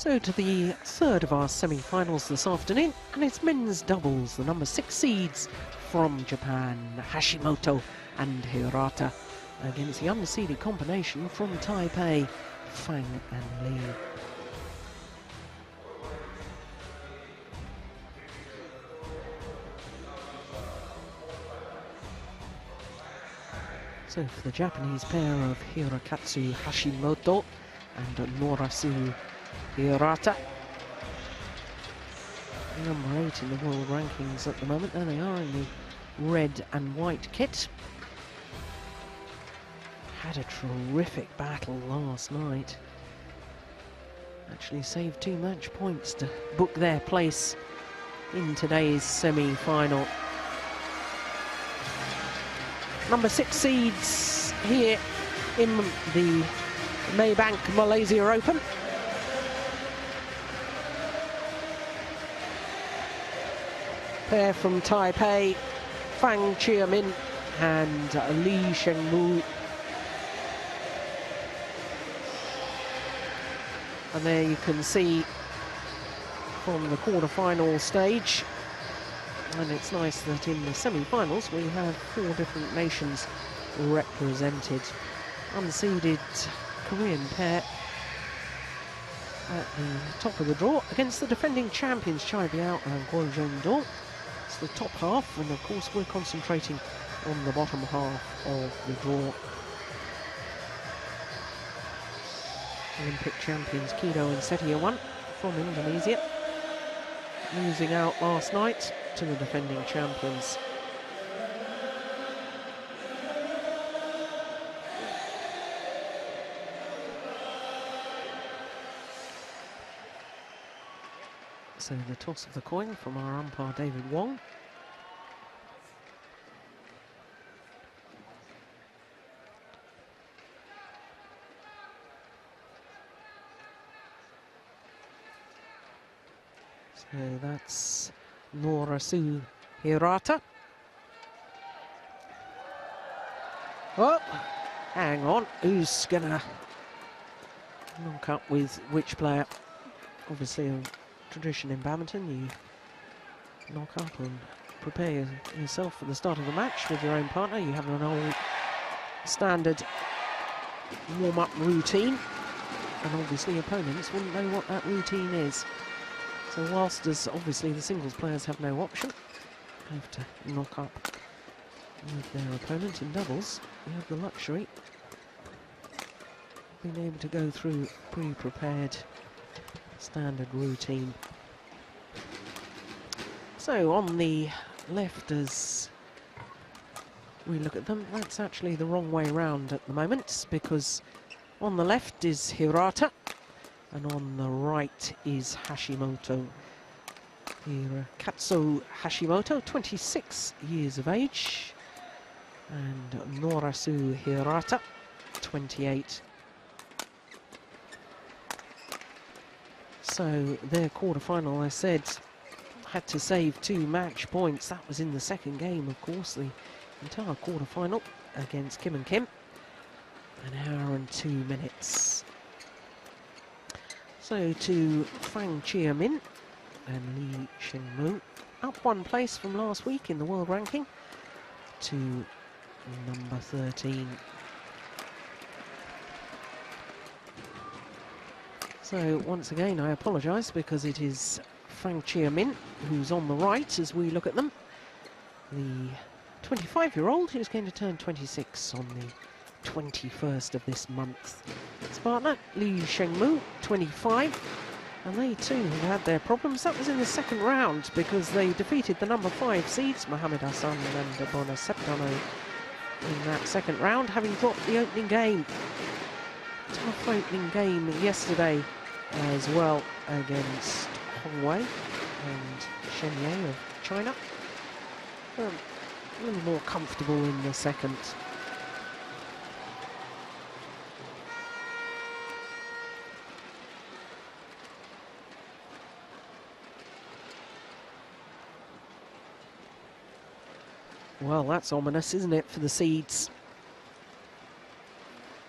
So to the third of our semi-finals this afternoon, and it's men's doubles, the number 6 seeds from Japan, H.Hashimoto and Hirokatsu, against the unseeded combination from Taipei, Fang and Lee. So for the Japanese pair of Hirokatsu Hashimoto and Noriyasu Hirokatsu, number 8 in the world rankings at the moment. There they are in the red and white kit. Had a terrific battle last night. Actually saved 2 match points to book their place in today's semi-final. Number 6 seeds here in the Maybank Malaysia Open. Pair from Taipei, Fang Chieh and Lee Sheng. And there you can see from the quarter-final stage, and it's nice that in the semi-finals we have 4 different nations represented. Unseeded Korean pair at the top of the draw against the defending champions Chieh and Guo. It's the top half, and of course we're concentrating on the bottom half of the draw. Olympic champions Kido and Setiawan from Indonesia, losing out last night to the defending champions. So the toss of the coin from our umpire David Wong. So that's Noriyasu Hirokatsu. Oh, hang on, who's gonna knock up with which player? Obviously a tradition in badminton, you knock up and prepare yourself for the start of the match with your own partner. You have an old standard warm-up routine, and obviously opponents wouldn't know what that routine is. So whilst as obviously the singles players have no option, have to knock up with their opponent in doubles, you have the luxury of being able to go through pre-prepared standard routine. So on the left, as we look at them, that's actually the wrong way around at the moment, because on the left is Hirokatsu and on the right is Hashimoto. Hirokatsu Hashimoto, 26 years of age, and Noriyasu Hirokatsu, 28. So their quarter-final, I said, had to save 2 match points. That was in the second game, of course, the entire quarter-final against Kim and Kim. An hour and 2 minutes. So to Fang Chieh and Lee Sheng, up 1 place from last week in the world ranking to number 13. So once again I apologise, because it is Fang Chieh who's on the right as we look at them. The 25-year-old who's going to turn 26 on the 21st of this month. His partner, Lee Sheng, 25, and they too have had their problems. That was in the second round, because they defeated the number 5 seeds, Mohamed Hassan and Bona Septano, in that second round, having dropped the opening game. Tough opening game yesterday as well against Hongwei and Sheng of China. A little more comfortable in the second. Well, that's ominous, isn't it, for the seeds?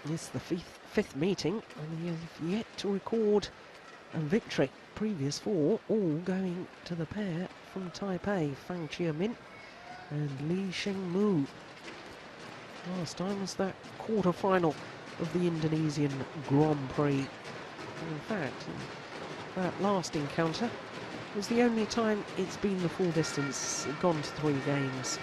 It's the fifth meeting, and you've yet to record and victory. Previous 4 all going to the pair from Taipei, Fang Chieh and Lee Sheng. Last time was that quarter-final of the Indonesian Grand Prix. In fact, that last encounter was the only time it's been the full distance, gone to 3 games.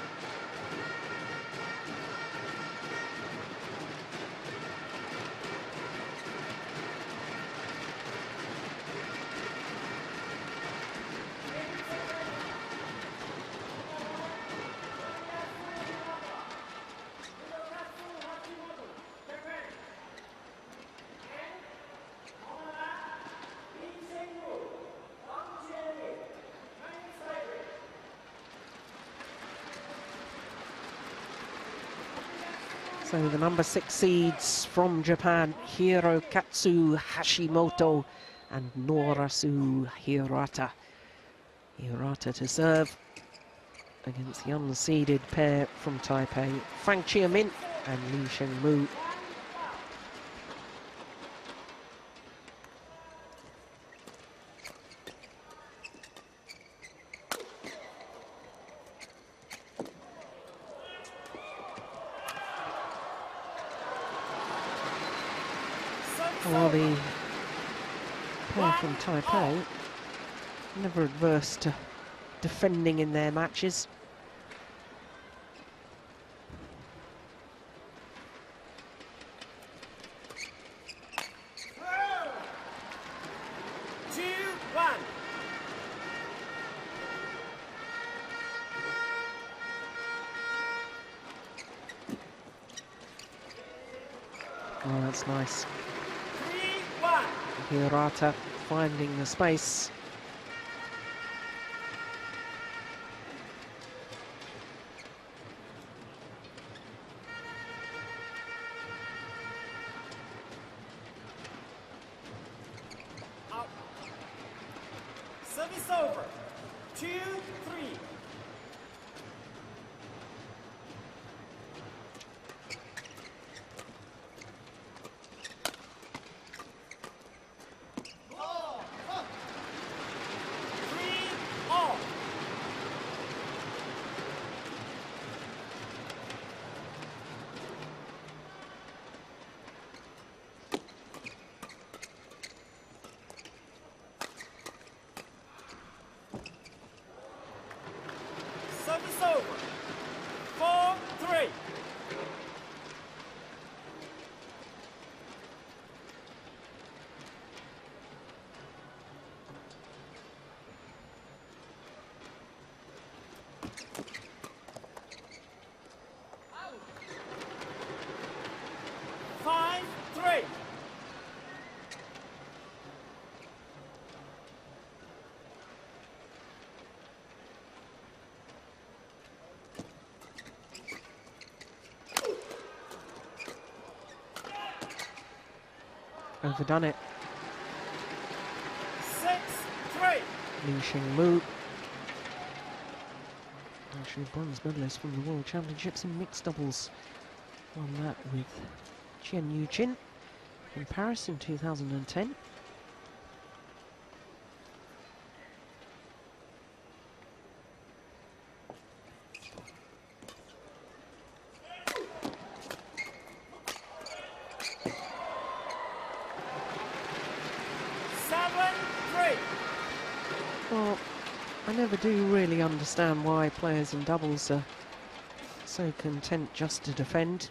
So the number 6 seeds from Japan, Hirokatsu Hashimoto and Noriyasu Hirata. Hirata to serve against the unseeded pair from Taipei, Fang Chieh and Lee Sheng. Well, the pair from Taipei never adverse to defending in their matches. Oh, that's nice. Hirata finding the space. Out. Service over. 2-3. Service over. 4-3. Out. 5-3. Overdone it. 6-3. Lee Sheng. Actually bronze medalist from the World Championships in mixed doubles. Won that with Chen Yu-chin in Paris in 2010. Well, I never do really understand why players in doubles are so content just to defend.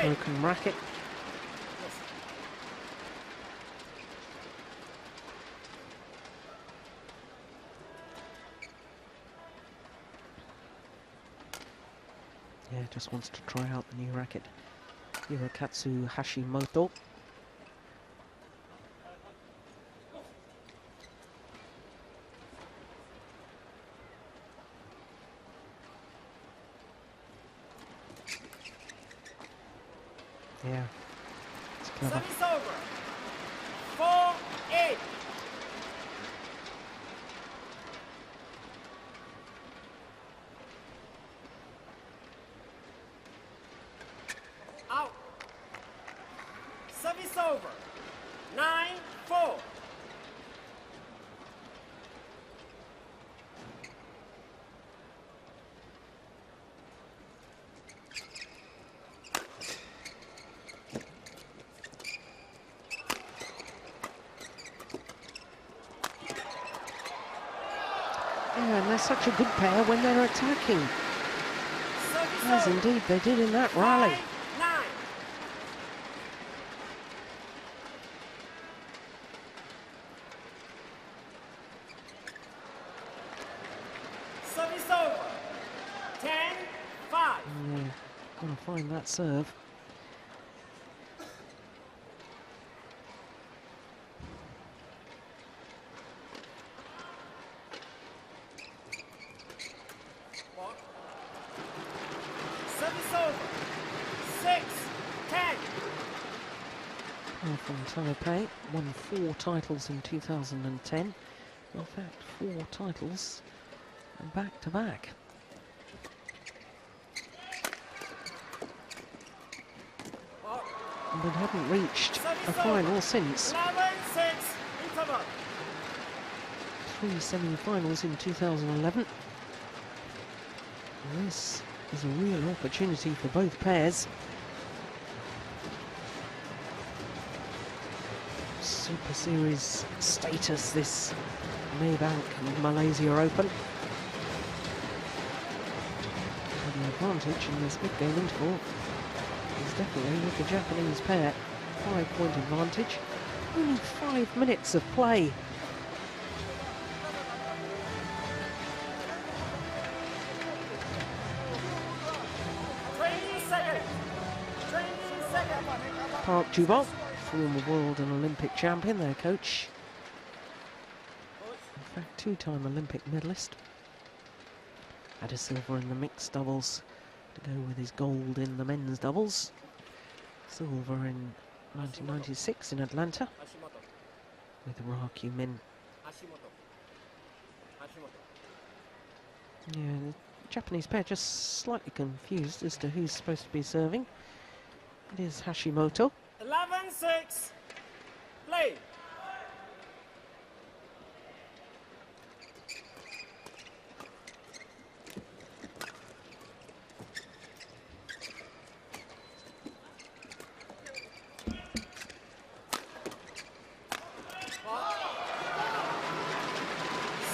Broken racket. Yeah, just wants to try out the new racket. Hirokatsu H.Hashimoto. Yeah, it's clever. Service over. 4-8. over. 9-4. Yeah, and they're such a good pair when they're attacking. As indeed they did in that rally. 9. Service over. 10-5. Yeah, gonna find that serve. Service over. 6-10. From Taipei, won 4 titles in 2010. In fact, 4 titles back to back. But haven't reached a final since. 11-6. Interval. 3 semi-finals in 2011. And this is a real opportunity for both pairs. Super Series status, this Maybank Malaysia Open. And the advantage in this mid-game interval is definitely with the Japanese pair. 5-point advantage. Only 5 minutes of play. Park Ju-bol, former world and Olympic champion, their coach. In fact, 2-time Olympic medalist. Had a silver in the mixed doubles to go with his gold in the men's doubles. Silver in 1996 in Atlanta with Rakyu Min. Yeah, the Japanese pair just slightly confused as to who's supposed to be serving. It is Hashimoto. 11-6. Play.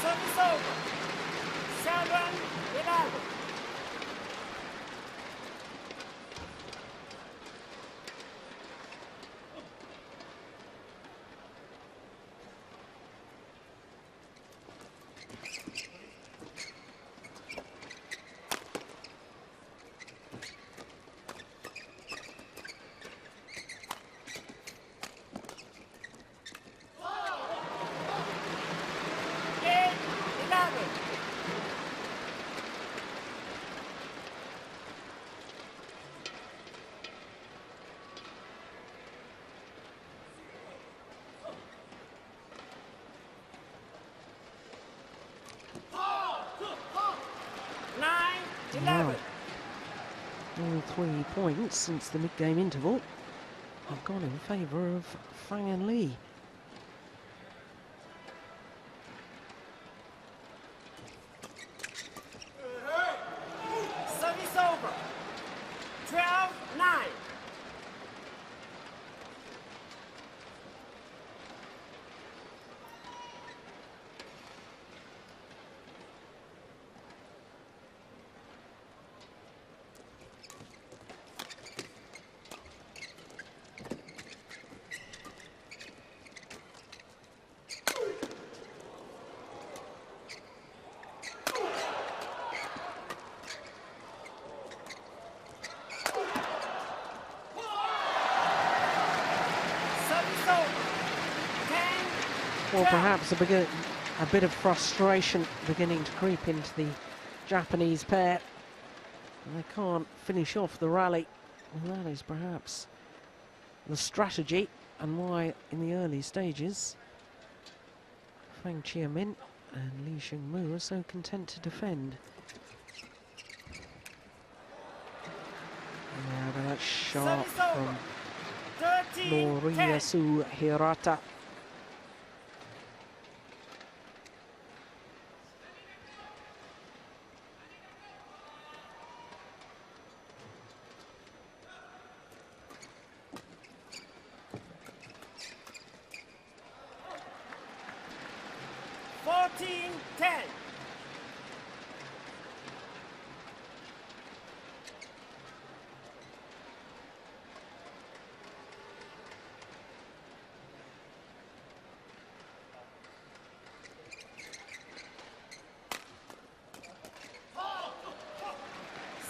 Service over. 7-11. Wow. All 3 points since the mid-game interval have gone in favour of Fang and Lee. Service over. 12-9. Or perhaps a bit of frustration beginning to creep into the Japanese pair. And they can't finish off the rally. And that is perhaps the strategy and why in the early stages Fang Chieh and Lee Sheng-mu are so content to defend. Yeah, but that's sharp from Noriyasu Hirata.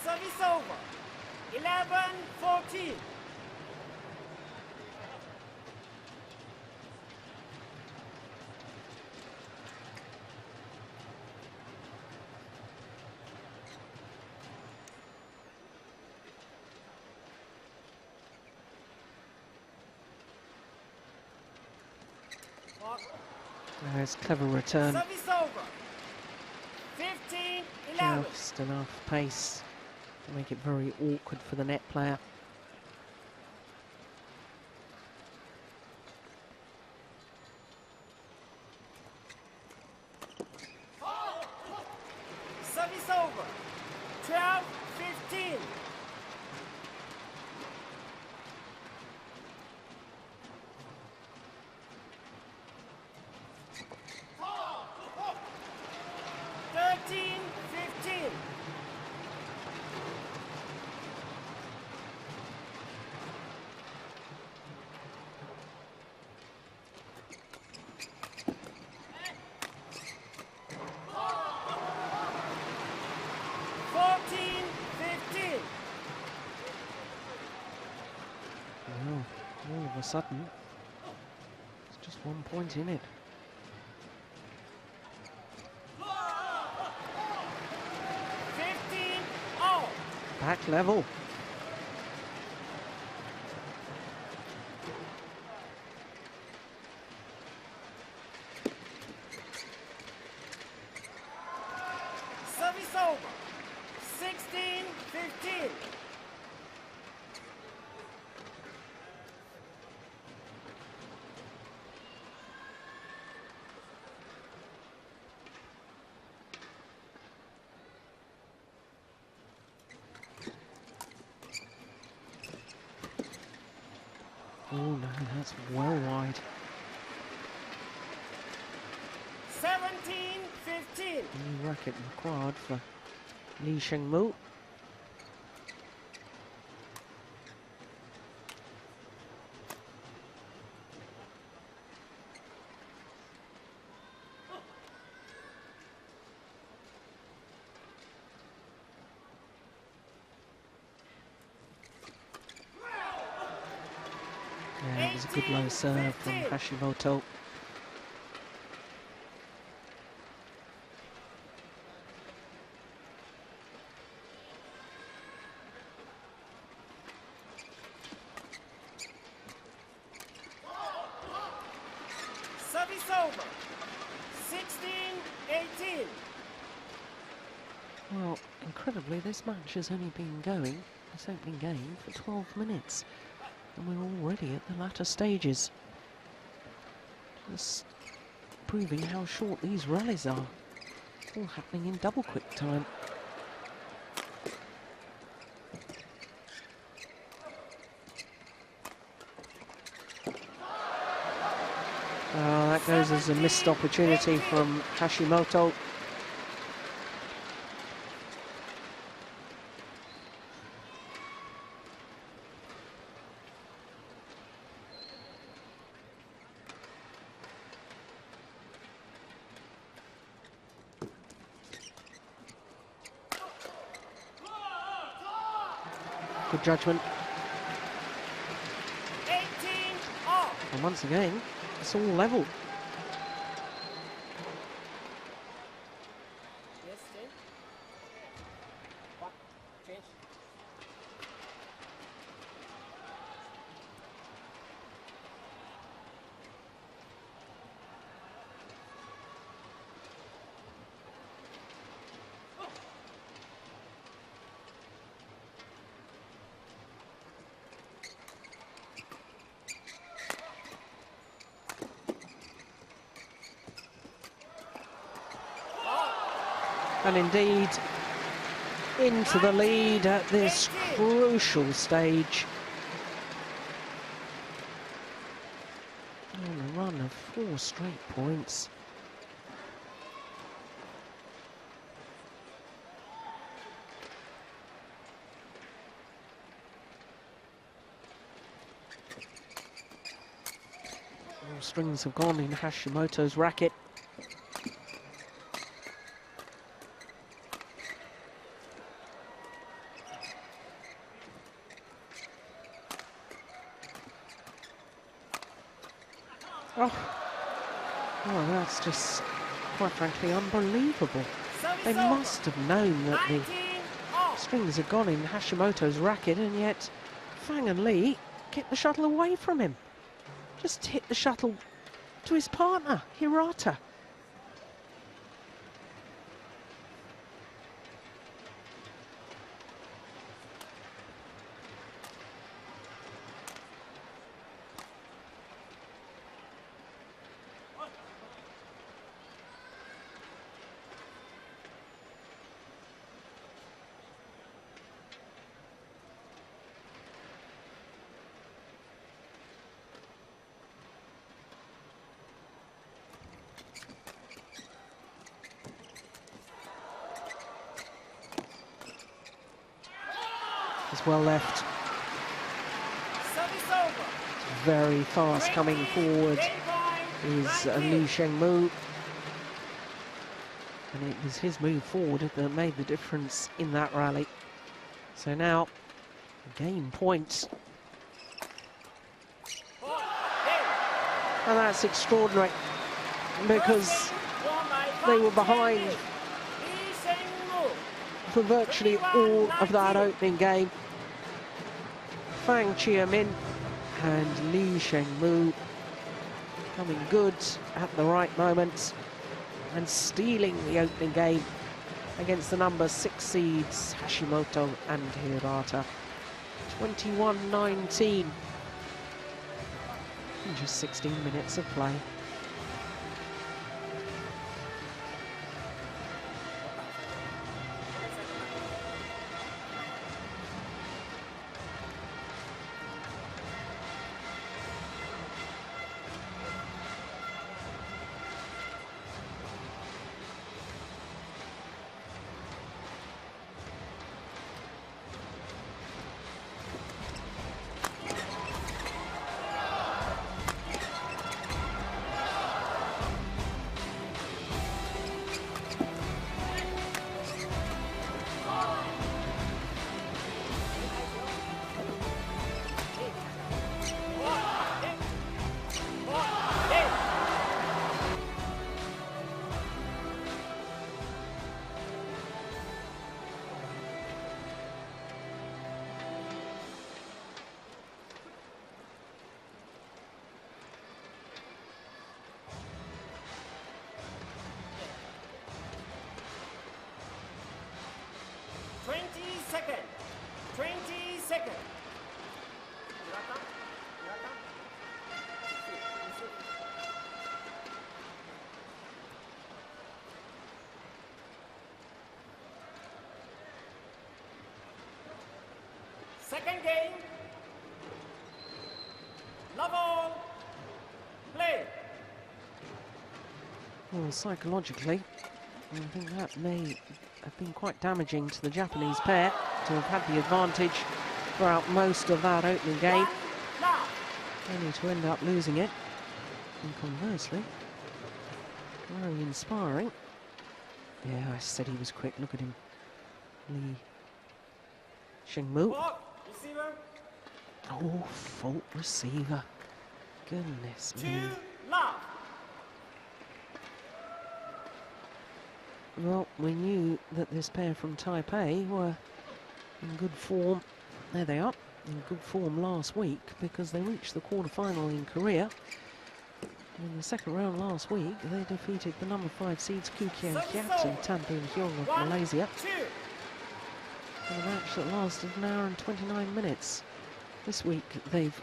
Service over. 11-14. There's clever return. Service over. 15-11. Just enough pace to make it very awkward for the net player. Service over. 12-15. All of a sudden, there's just 1 point in it. Back level. Service over. 16-15. Oh no, that's well wide. 17-15. New racket required for Sheng. Yeah, it was a good low serve from H.Hashimoto. Service over. 16-18. Well, incredibly, this match has only been going, this opening game, for 12 minutes. And we're already at the latter stages. Just proving how short these rallies are. All happening in double quick time. That goes as a missed opportunity from Hashimoto. Good judgment. 18 all. And once again, it's all level. Yes, change. What? Change. And indeed, into the lead at this crucial stage. On a run of 4 straight points. All strings have gone in Hashimoto's racket. Oh, that's just, quite frankly, unbelievable. They must have known that the strings had gone in Hashimoto's racket, and yet Fang and Lee get the shuttle away from him. Just hit the shuttle to his partner, Hirata. It's well left. It's very fast coming forward is Lee Sheng. And it was his move forward that made the difference in that rally. So now, game point. And that's extraordinary, because they were behind for virtually all of that opening game. Fang Chieh and Lee Sheng coming good at the right moment and stealing the opening game against the number 6 seeds H.Hashimoto and Hirata. 21-19 in just 16 minutes of play. Second game, love all, play. Well, psychologically, I think that may have been quite damaging to the Japanese pair to have had the advantage throughout most of that opening game, only to end up losing it. And conversely, very inspiring. Yeah, I said he was quick. Look at him. Lee Sheng. Oh, fault receiver. Goodness me. Well, we knew that this pair from Taipei were in good form. There they are, in good form last week, because they reached the quarter-final in Korea. In the second round last week, they defeated the number 5 seeds Hirokatsu and Tan Bin Hyung of Malaysia in a match that lasted an hour and 29 minutes. This week, they've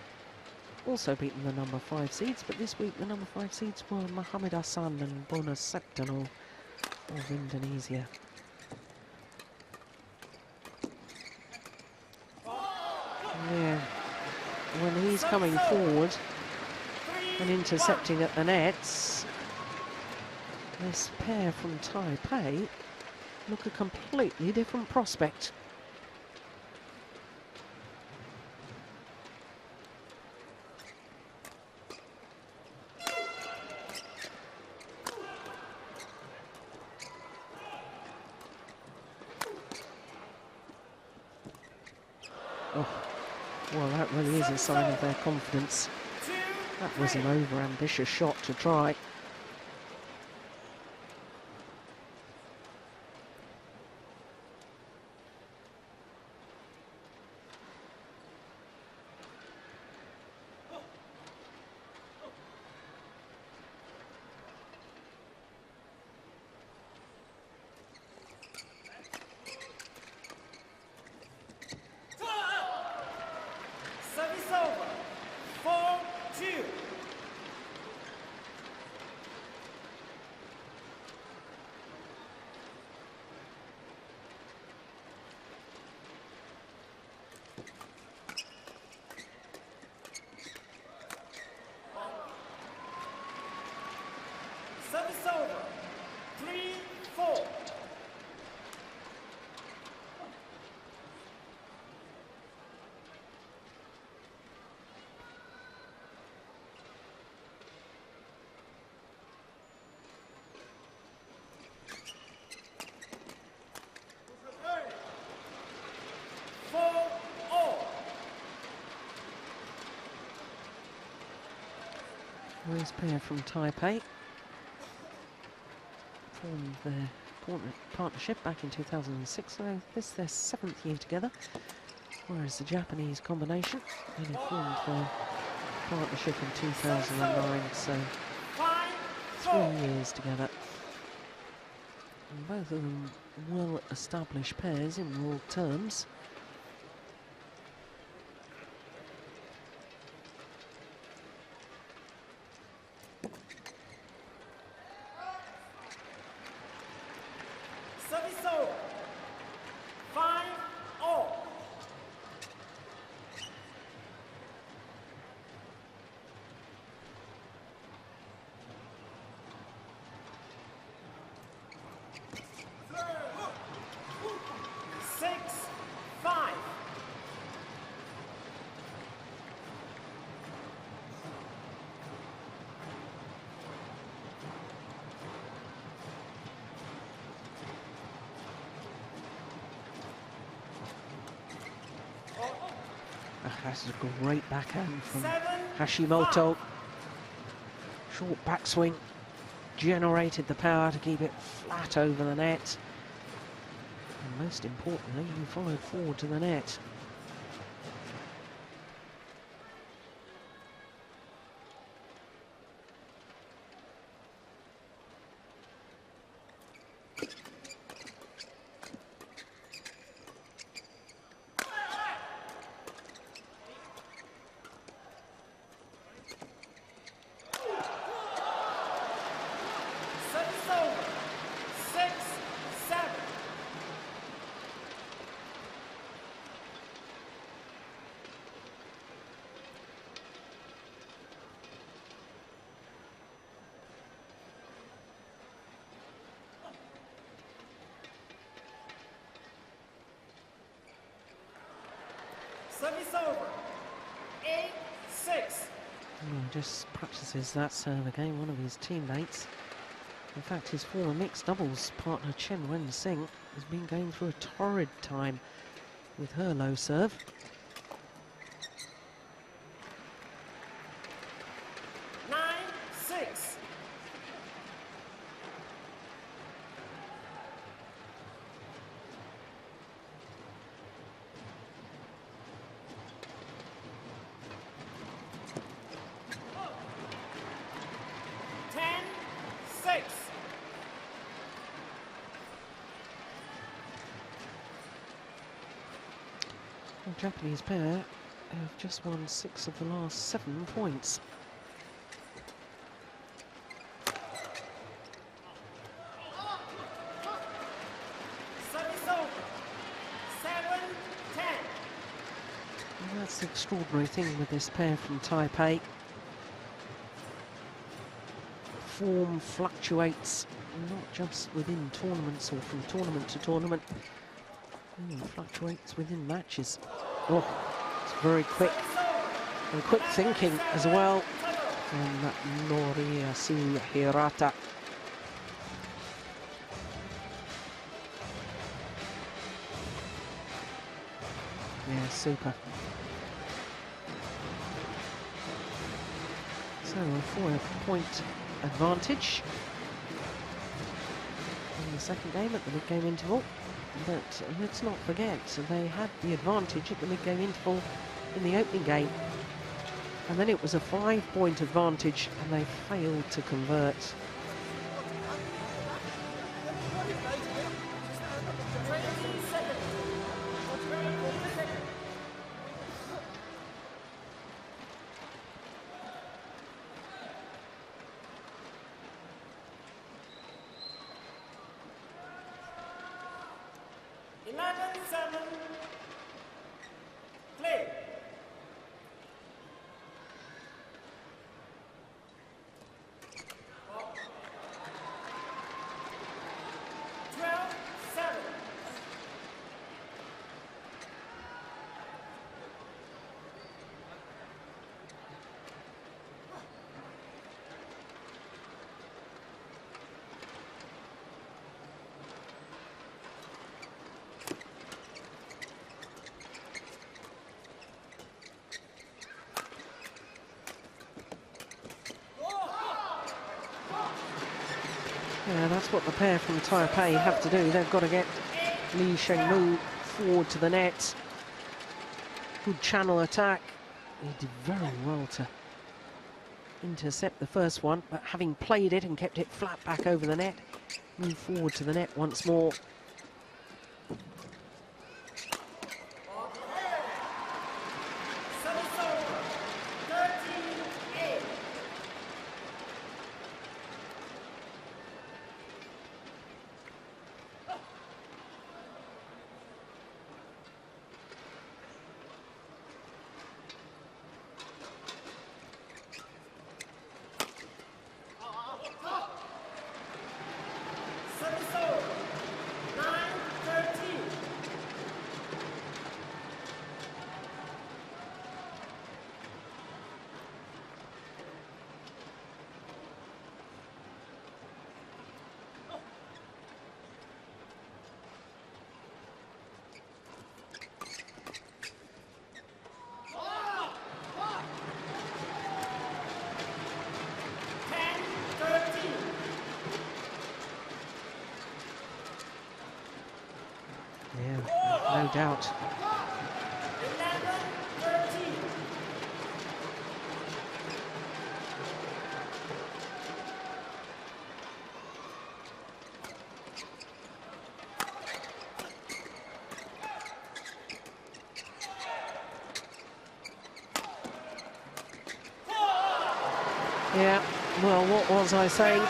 also beaten the number 5 seeds, but this week the number 5 seeds were Muhammad Hassan and Bonus Septano of Indonesia. when he's coming forward and intercepting at the nets, this pair from Taipei look a completely different prospect. Oh, well, that really is a sign of their confidence. That was an over-ambitious shot to try. Service over. 4-2. Service over. 3-4. This pair from Taipei formed their partnership back in 2006, so this is their 7th year together, whereas the Japanese combination only formed their partnership in 2009, so 3 years together. And both of them well-established pairs in world terms. Service over. 5-all. Six, 5. That's a great backhand from 7-5. H.Hashimoto. Short backswing, generated the power to keep it flat over the net. And most importantly, he followed forward to the net. Service over. 6-7. Service over. 8-6. Just practices that serve again, one of his teammates. In fact, his former mixed doubles partner Chen Wen-Sing has been going through a torrid time with her low serve. Nine, 6. Ten, 6. The Japanese pair have just won 6 of the last 7 points. Service over. 7-10. And that's That's the extraordinary thing with this pair from Taipei. Form fluctuates not just within tournaments or from tournament to tournament. It fluctuates within matches. Oh, it's very quick. And quick thinking as well from Noriyasu Hirata. Yeah, super. So a 4-point advantage in the second game at the mid-game interval. But let's not forget, they had the advantage at the mid-game interval in the opening game. And then it was a 5-point advantage and they failed to convert. 11-7. Play. Yeah, that's what the pair from Taipei have to do. They've got to get Li Shengmu forward to the net. Good channel attack. He did very well to intercept the first one, but having played it and kept it flat back over the net, move forward to the net once more. Yeah, no doubt. 11-13. Yeah, well, what was I saying?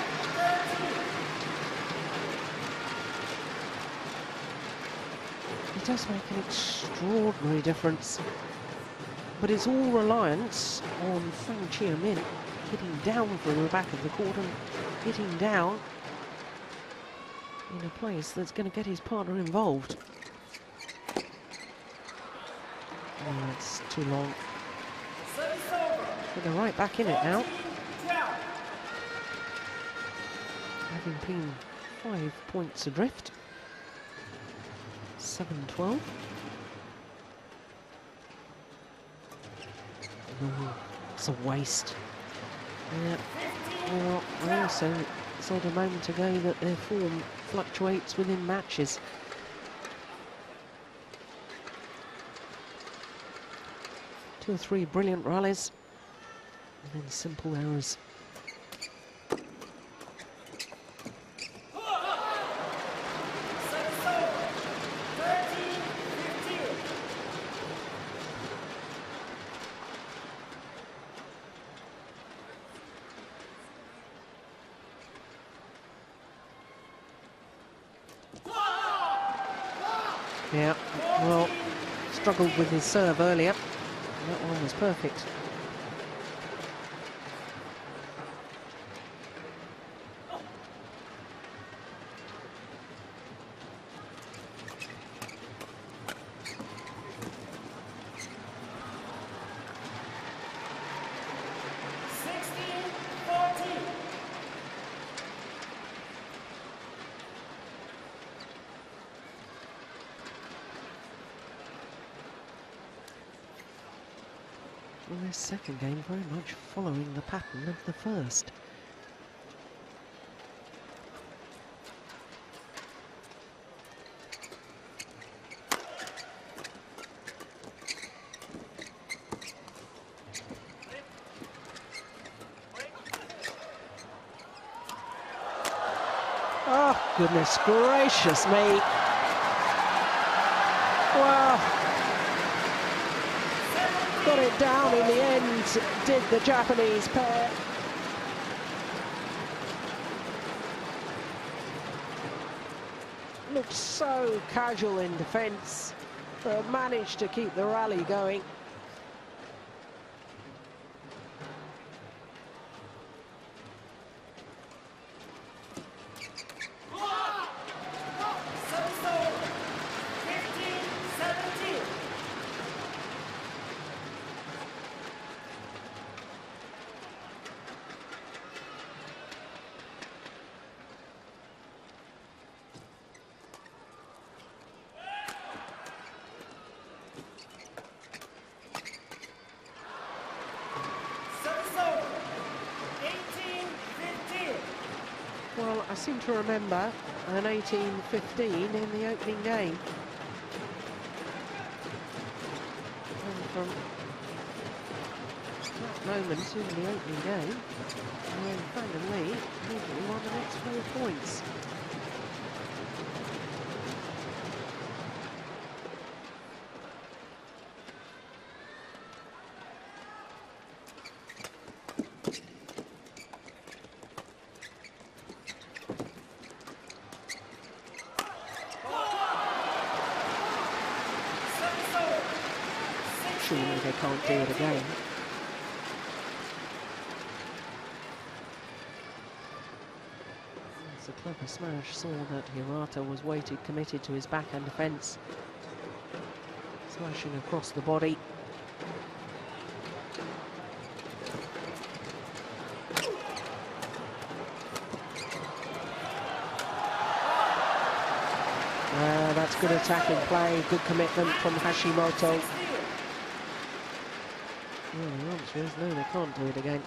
It does make an extraordinary difference. But it's all reliance on Fang Chieh hitting down from the back of the court and hitting down in a place that's going to get his partner involved. Oh, it's too long. But they're right back in it now. Having been 5 points adrift. 7-12. Oh, it's a waste. Yeah. Well, I also said a moment ago that their form fluctuates within matches. Two or three brilliant rallies, and then simple errors. Yeah, well, struggled with his serve earlier. That one was perfect. Well, this second game very much following the pattern of the first. Oh, goodness gracious me. Well, got it down in the end, did the Japanese pair. Looked so casual in defence, but managed to keep the rally going. Well, I seem to remember an 18-15 in the opening game. And from that moment in the opening game, Fang and Lee immediately won the next 4 points. Surely they can't do it again. It's a clever smash. Saw that Hirata was weighted, committed to his backhand defence. Smashing across the body. That's good attacking play, good commitment from H.Hashimoto. Well, the answer is no, they can't do it again.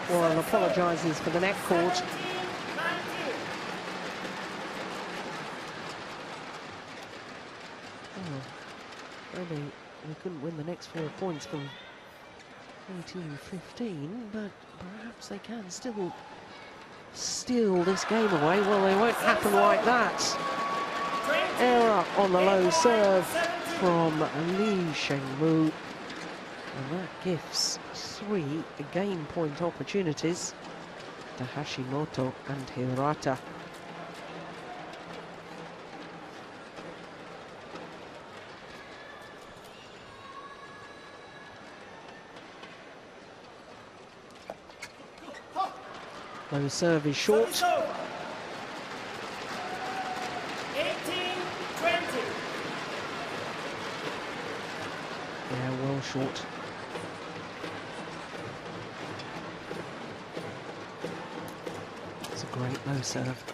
Well, apologises for the net cord. Maybe we couldn't win the next 4 points from 18-15, but perhaps they can still steal this game away. Well, they won't happen like that. Error on the low serve from Sheng. And that gives 3 game point opportunities to Hashimoto and Hirata. Low serve is short. 18-20. Yeah, well short. It's a great low serve.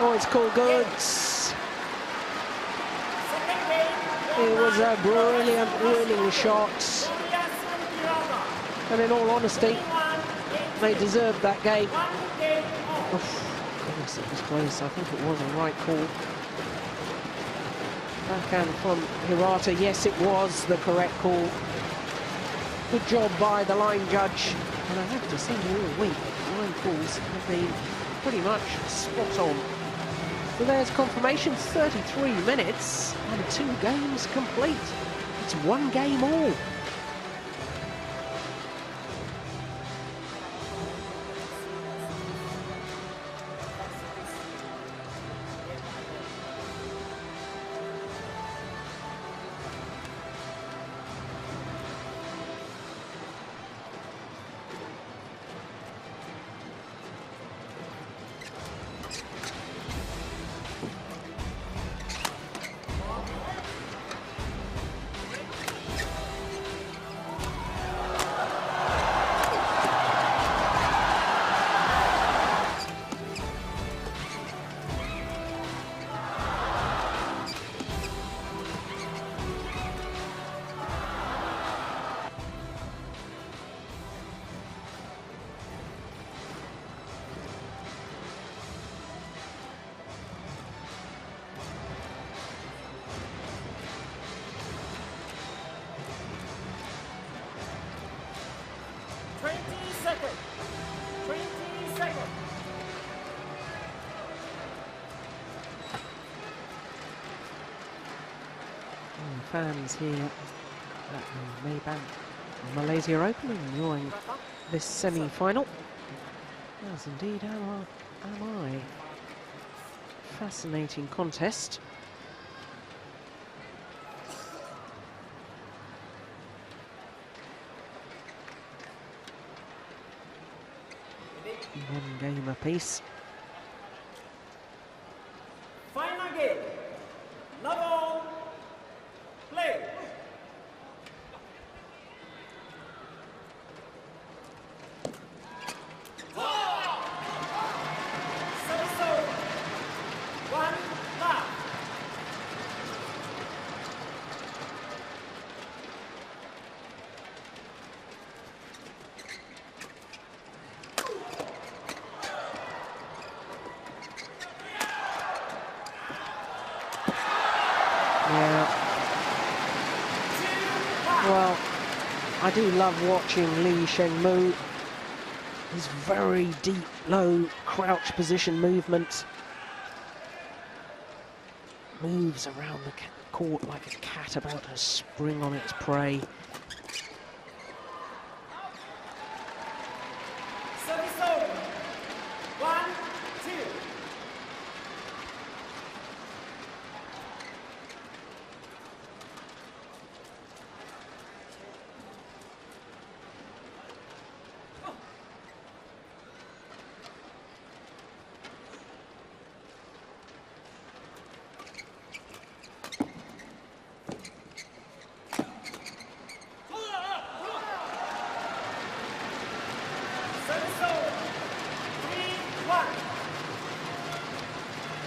Oh, it's called goods. It was a brilliant winning shot. And in all honesty, they deserved that game. Goodness, it was close. I think it was a right call. Backhand from Hirata. Yes, it was the correct call. Good job by the line judge. And I have to say, all week, line calls have been pretty much spot on. So there's confirmation, 33 minutes and 2 games complete. It's 1 game all. Fans here at the Maybank Malaysia Open enjoying this semi-final, as indeed am I. Fascinating contest. One game apiece. Final game. Love all. Play. Service 1 love. Yeah. Well, I do love watching Lee Sheng-mu. His very deep, low crouch position movement. Moves around the court like a cat about to spring on its prey. Service over. 1, 2.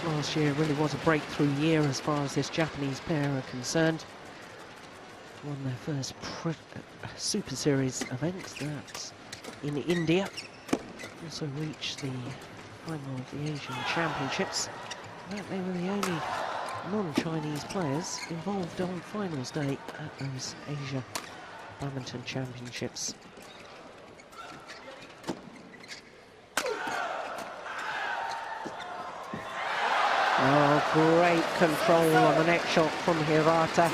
Last year really was a breakthrough year as far as this Japanese pair are concerned. Won their first Super Series event, that's in India. Also reached the final of the Asian Championships. They were the only non-Chinese players involved on finals day at those Asia Badminton Championships. Oh, great control on the next shot from Hirata.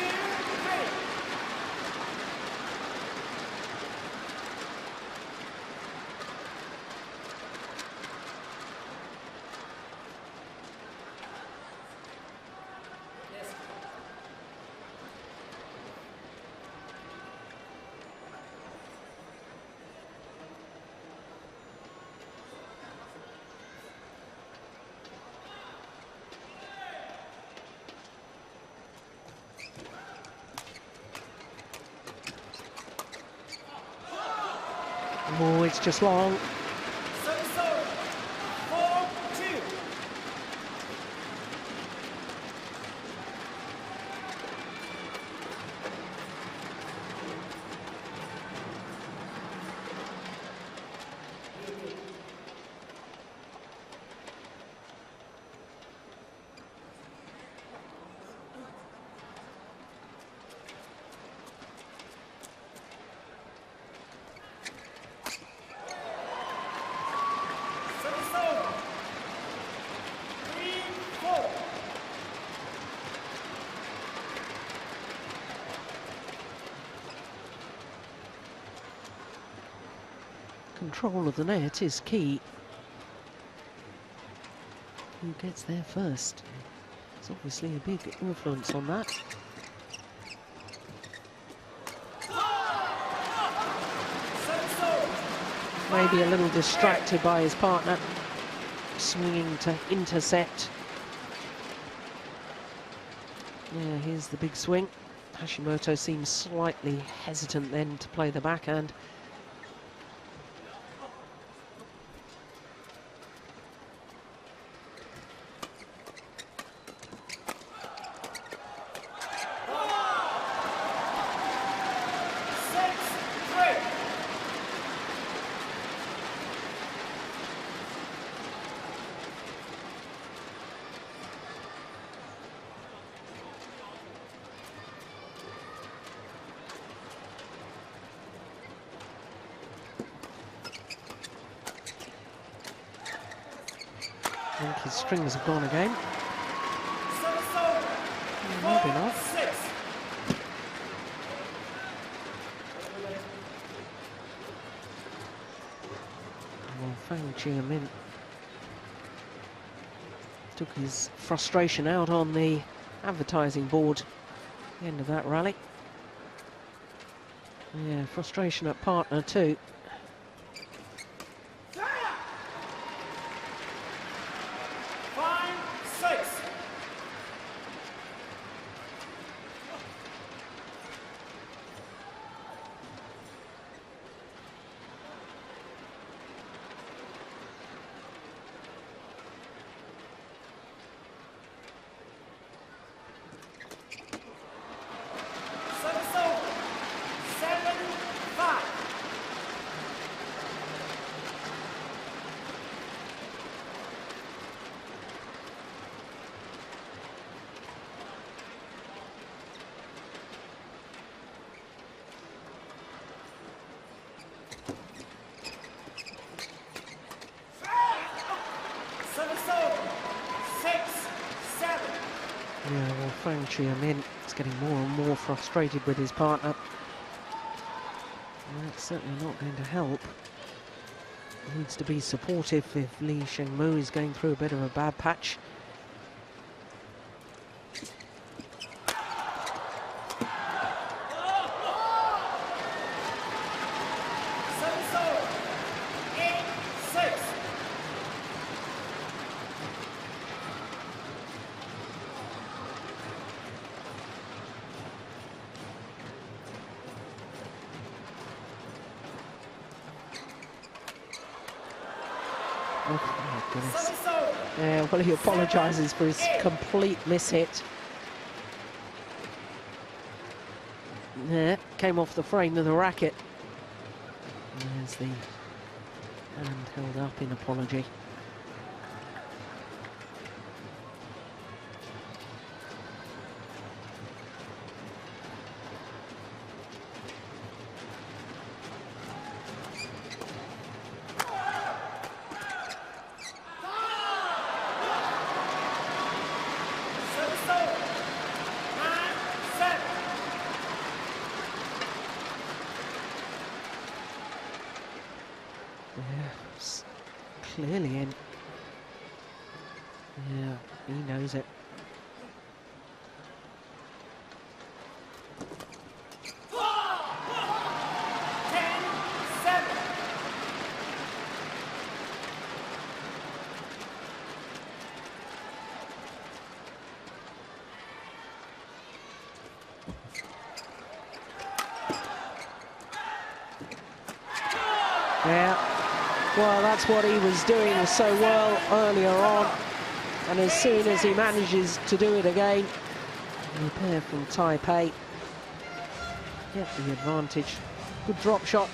Oh, it's just long. Service over. 4-2. Control of the net is key. Who gets there first? There's obviously a big influence on that. Maybe a little distracted by his partner, swinging to intercept. Yeah, here's the big swing. Hashimoto seems slightly hesitant then to play the backhand. I think his strings have gone again. Maybe not. Well, Fang Chieh took his frustration out on the advertising board at the end of that rally. Yeah, frustration at partner too. Yeah, well, Fang Chieh is getting more and more frustrated with his partner. And that's certainly not going to help. He needs to be supportive if Lee Sheng is going through a bit of a bad patch. Oh, my goodness. Yeah, well, he apologises for his complete miss-hit. Yeah, came off the frame of the racket. And there's the hand held up in apology. Clearly in. Yeah, he knows it. Yeah. Well, that's what he was doing so well earlier on. And as soon as he manages to do it again, the pair from Taipei get the advantage. Good drop shot.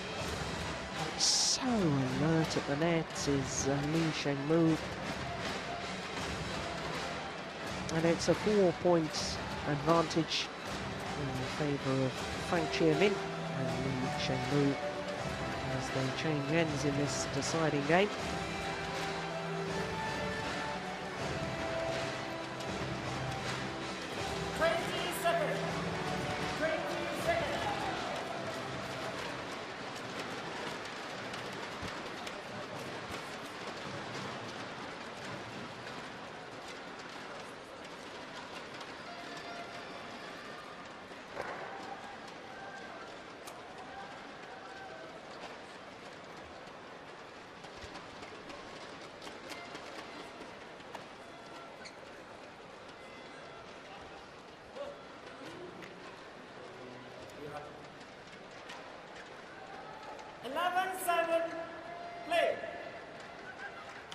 So alert at the net is Lee Sheng. And it's a 4-point advantage in favour of Fang Chieh and Lee Sheng as they change ends in this deciding game.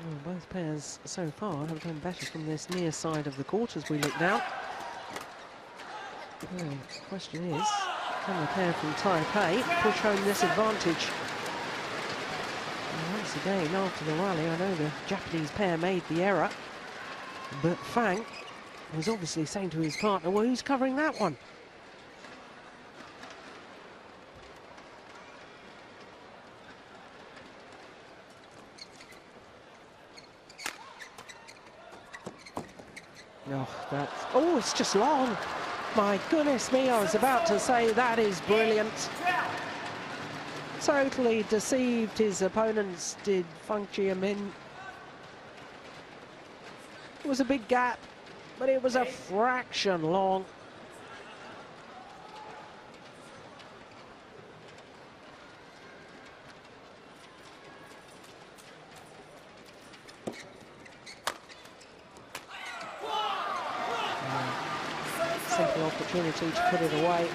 Well, both pairs so far have done better from this near side of the court as we look down. Well, the question is, can the pair from Taipei push home this advantage? And once again, after the rally, I know the Japanese pair made the error, but Fang was obviously saying to his partner, well, who's covering that one? Oh, it's just long. My goodness me, I was about to say that is brilliant. Totally deceived his opponents, did Fang Chieh. It was a big gap, but it was a fraction long. Simple opportunity to put it away.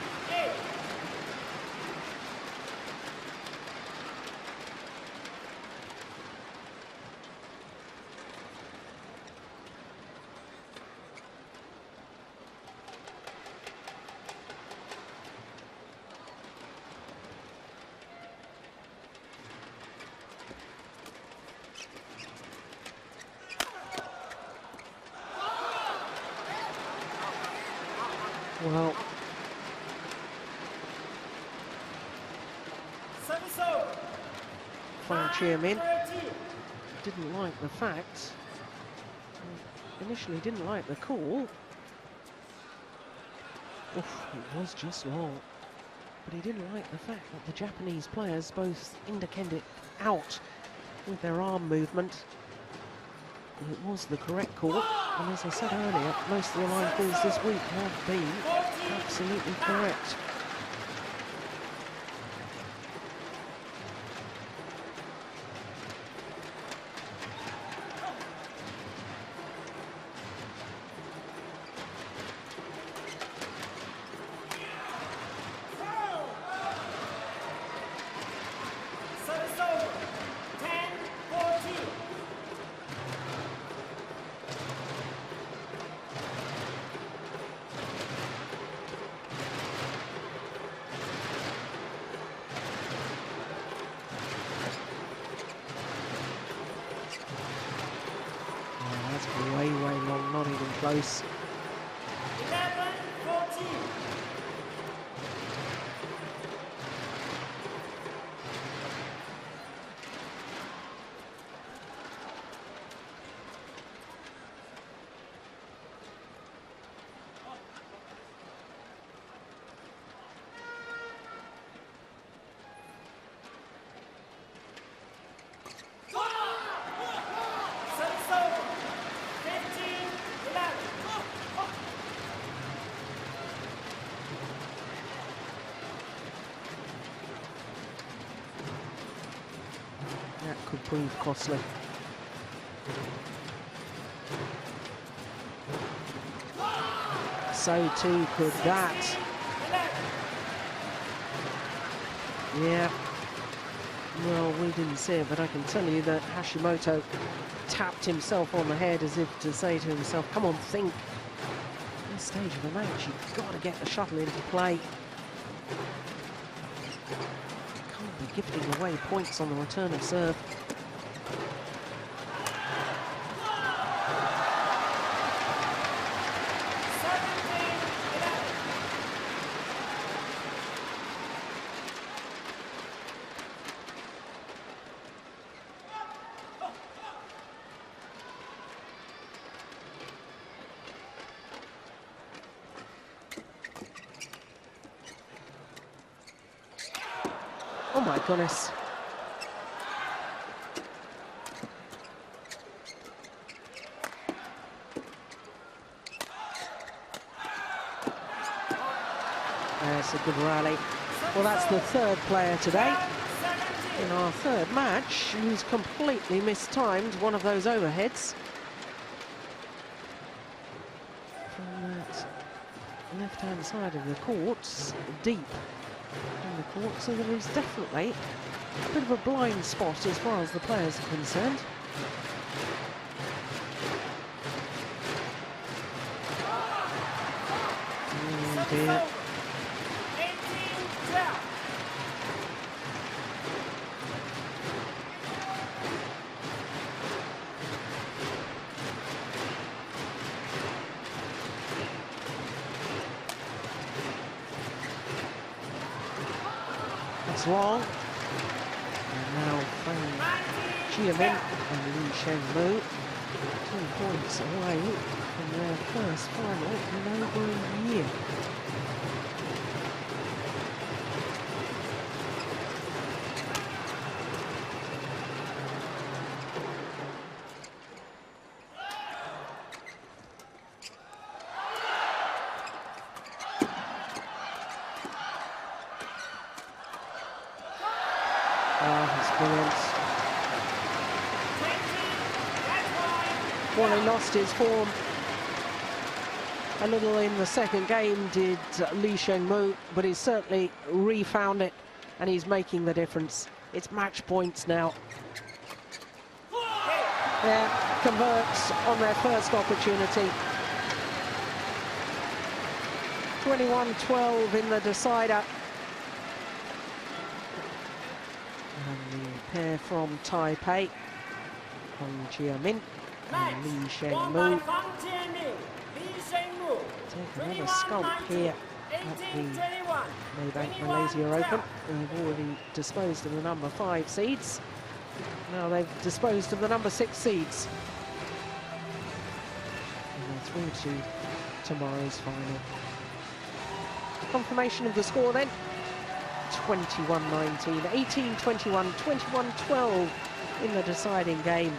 Well, Fang Chieh didn't like the fact, initially didn't like the call. Oof, it was just long, but he didn't like the fact that the Japanese players both indicated out with their arm movement. It was the correct call, and as I said earlier, most of the line calls this week have been absolutely correct. Way long, not even close. 11-14. That could prove costly. So too could that. Yeah. Well, we didn't see it, but I can tell you that H.Hashimoto tapped himself on the head as if to say to himself, come on, think. At this stage of the match, you've got to get the shuttle into play. Can't be gifting away points on the return of serve. Oh my goodness. That's a good rally. Well, that's the third player today in our third match who's completely mistimed one of those overheads. From that left-hand side of the court, deep in the court, so there is definitely a bit of a blind spot as far as the players are concerned. Oh dear. 18-12. That's long. And now Fang Chieh and Sheng 2 points away from their first final in over a year. That's brilliant. Well, he lost his form a little in the second game, did Lee Sheng-mu, but he's certainly refound it, and he's making the difference. It's match points now. Yeah, converts on their first opportunity. 21-12 in the decider. And the pair from Taipei, Fang Chieh and Lee Sheng-mu. Take another scalp here at the Maybank Malaysia Open. They've already disposed of the number 5 seeds. Now they've disposed of the number 6 seeds. And they're through to tomorrow's final. Confirmation of the score then. 21-19, 18-21, 21-12 in the deciding game.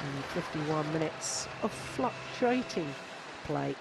And 51 minutes of fluctuating play.